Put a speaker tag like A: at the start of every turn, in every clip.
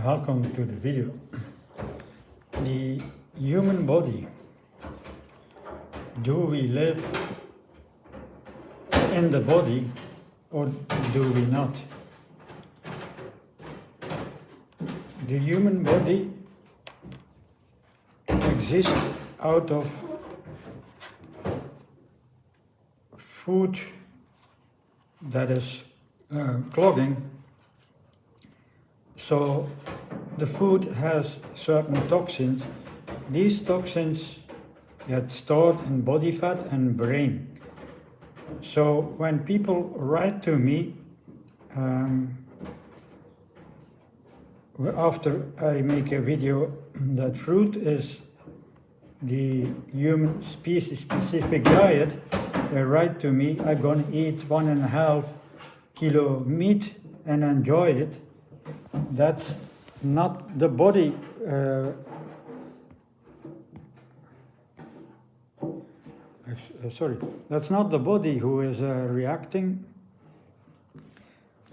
A: Welcome to the video. The human body. Do we live in the body or do we not? The human body exists out of food that is clogging. So the food has certain toxins. These toxins get stored in body fat and brain. So when people write to me, after I make a video that fruit is the human species specific diet, they write to me, I'm gonna eat 1.5 kilo meat and enjoy it. That's not the body. That's not the body who is reacting.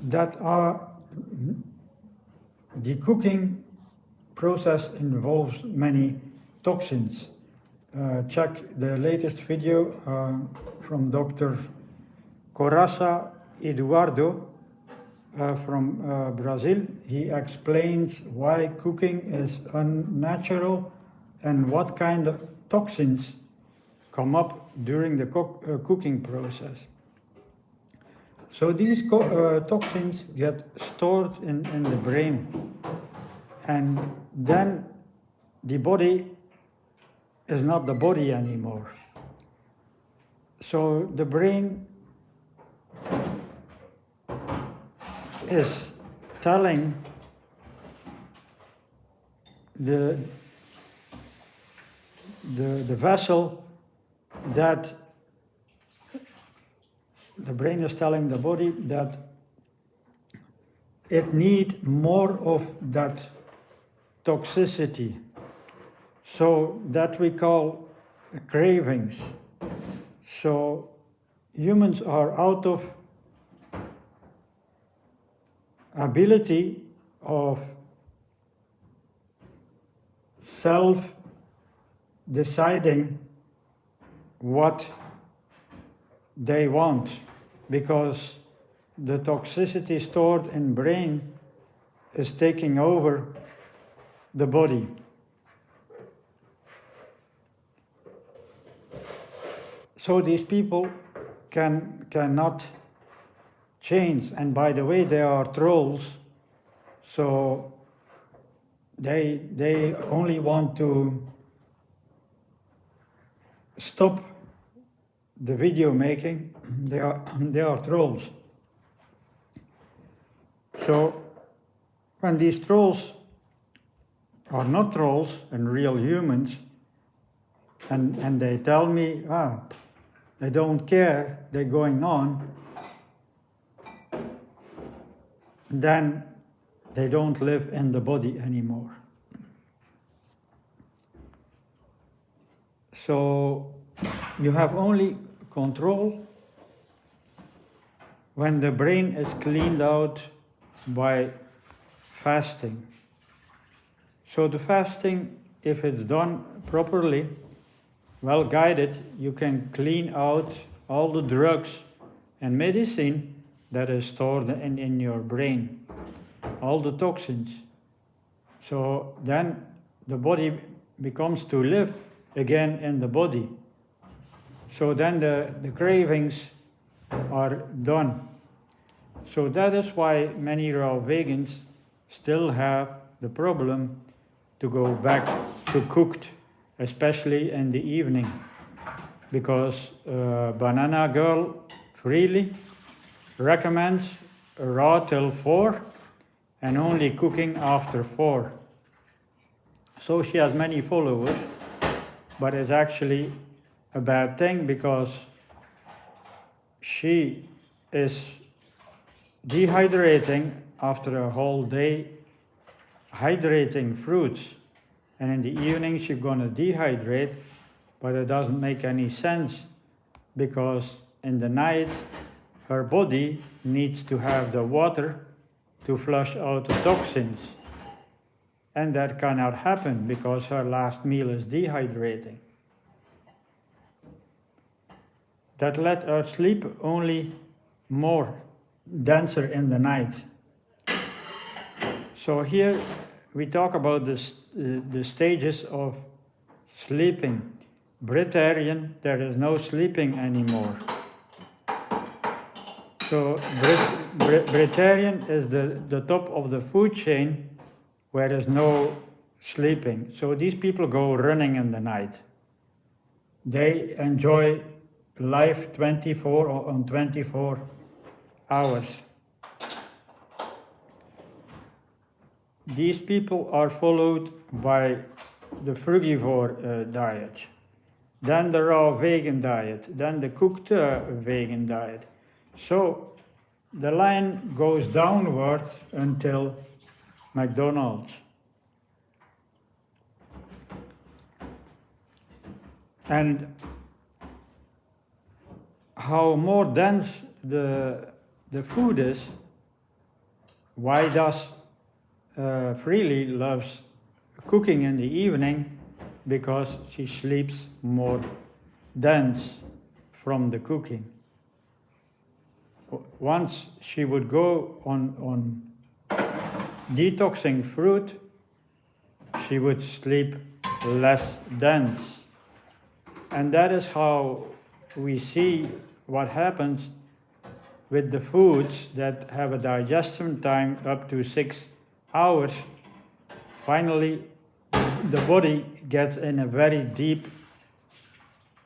A: The cooking process involves many toxins. Check the latest video from Dr. Coraça Eduardo from Brazil. He explains why cooking is unnatural and what kind of toxins come up during the cooking process. So these toxins get stored in the brain, and then the body is not the body anymore. So the brain is telling the vessel that the brain is telling the body that it needs more of that toxicity. So that we call cravings. So humans are out of ability of self-deciding what they want, because the toxicity stored in brain is taking over the body. So these people cannot change. And by the way, they are trolls, so they only want to stop the video making. They are trolls. So when these trolls are not trolls and real humans, and they tell me, they don't care, they're going on, then they don't live in the body anymore. So you have only control when the brain is cleaned out by fasting. So the fasting, if it's done properly, well guided, you can clean out all the drugs and medicine that is stored in your brain, all the toxins. So then the body becomes to live again in the body. So then the cravings are done. So that is why many raw vegans still have the problem to go back to cooked, especially in the evening, because Banana Girl freely recommends raw till 4 and only cooking after 4. So she has many followers, but it's actually a bad thing because she is dehydrating after a whole day hydrating fruits, and in the evening she's gonna dehydrate, but it doesn't make any sense because in the night her body needs to have the water to flush out the toxins. and that cannot happen because her last meal is dehydrating. That let her sleep only more denser in the night. So here we talk about the stages of sleeping. Breatharian, there is no sleeping anymore. So Breatharian is the top of the food chain where there's no sleeping. So these people go running in the night. They enjoy life 24 on 24 hours. These people are followed by the frugivore diet, then the raw vegan diet, then the cooked vegan diet. So the line goes downward until McDonald's. And how more dense the food is, why does Freely loves cooking in the evening? Because she sleeps more dense from the cooking. Once she would go on detoxing fruit, she would sleep less dense. And that is how we see what happens with the foods that have a digestion time up to 6 hours. Finally, the body gets in a very deep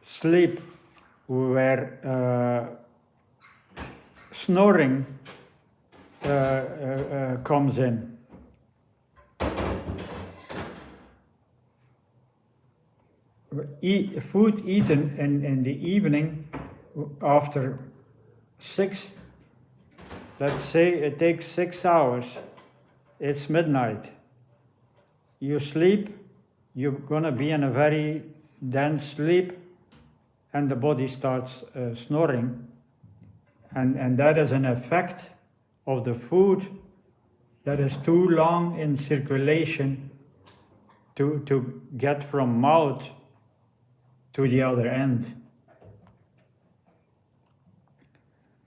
A: sleep where snoring comes in. Food eaten in the evening after 6, let's say it takes 6 hours, it's midnight. You sleep, you're gonna be in a very dense sleep, and the body starts snoring. And that is an effect of the food that is too long in circulation to get from mouth to the other end.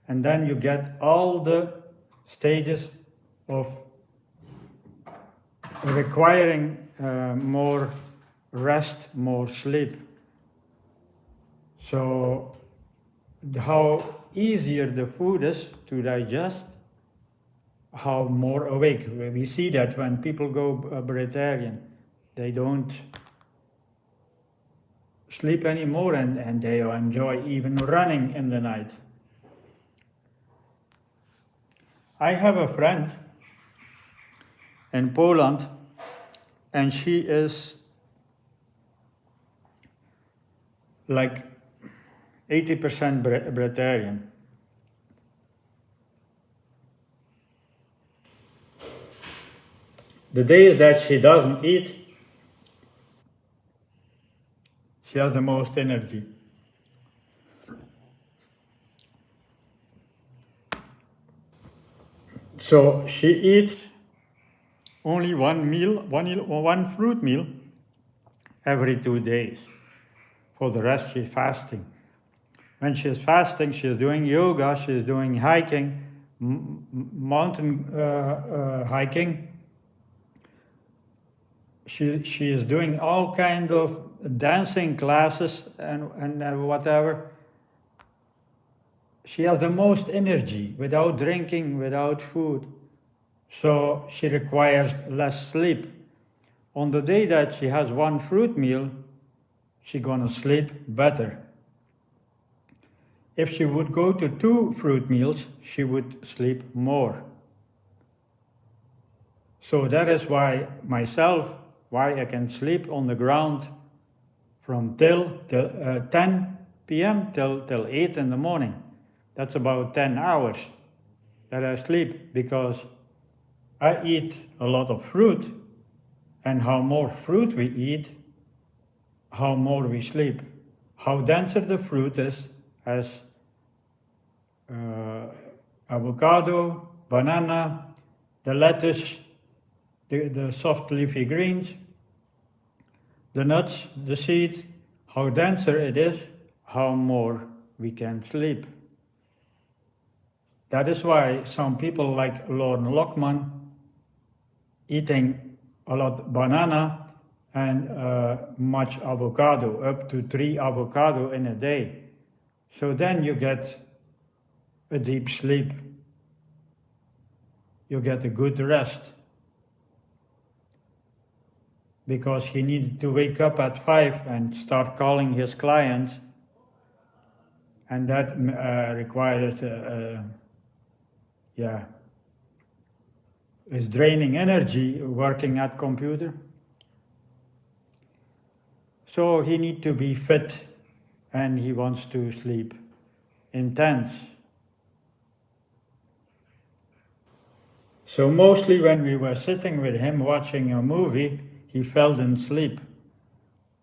A: And then you get all the stages of requiring more rest, more sleep. So how easier the food is to digest, how more awake. We see that when people go breatharian, they don't sleep anymore, and they enjoy even running in the night. I have a friend in Poland, and she is like 80% breatharian. The days that she doesn't eat, she has the most energy. So she eats only one fruit meal every 2 days. For the rest, she's fasting. When she's fasting, she's doing yoga, she's doing hiking, mountain hiking. She is doing all kind of dancing classes and whatever. She has the most energy without drinking, without food. So she requires less sleep. On the day that she has one fruit meal, she's gonna sleep better. If she would go to 2 fruit meals, she would sleep more. So that is why I can sleep on the ground from till 10 p.m. till 8 in the morning. That's about 10 hours that I sleep, because I eat a lot of fruit, and how more fruit we eat, how more we sleep. How denser the fruit is, as avocado, banana, the lettuce, the soft leafy greens, the nuts, the seeds, how denser it is, how more we can sleep. That is why some people like Lorne Lockman eating a lot banana and much avocado, up to 3 avocado in a day. So then you get a deep sleep. You get a good rest. Because he needed to wake up at 5 and start calling his clients, and that required is draining energy working at computer. So he need to be fit, and he wants to sleep intense. So mostly when we were sitting with him watching a movie, he fell in sleep,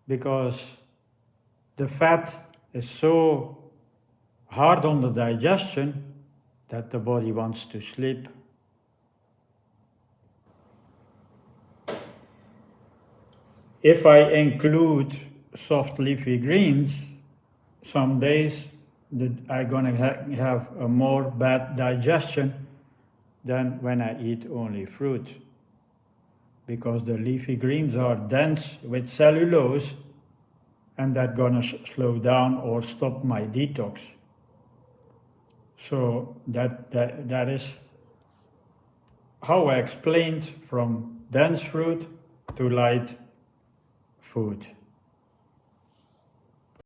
A: because the fat is so hard on the digestion that the body wants to sleep. If I include soft leafy greens, some days I'm gonna have a more bad digestion than when I eat only fruit, because the leafy greens are dense with cellulose, and that's gonna slow down or stop my detox. So that is how I explained from dense fruit to light food.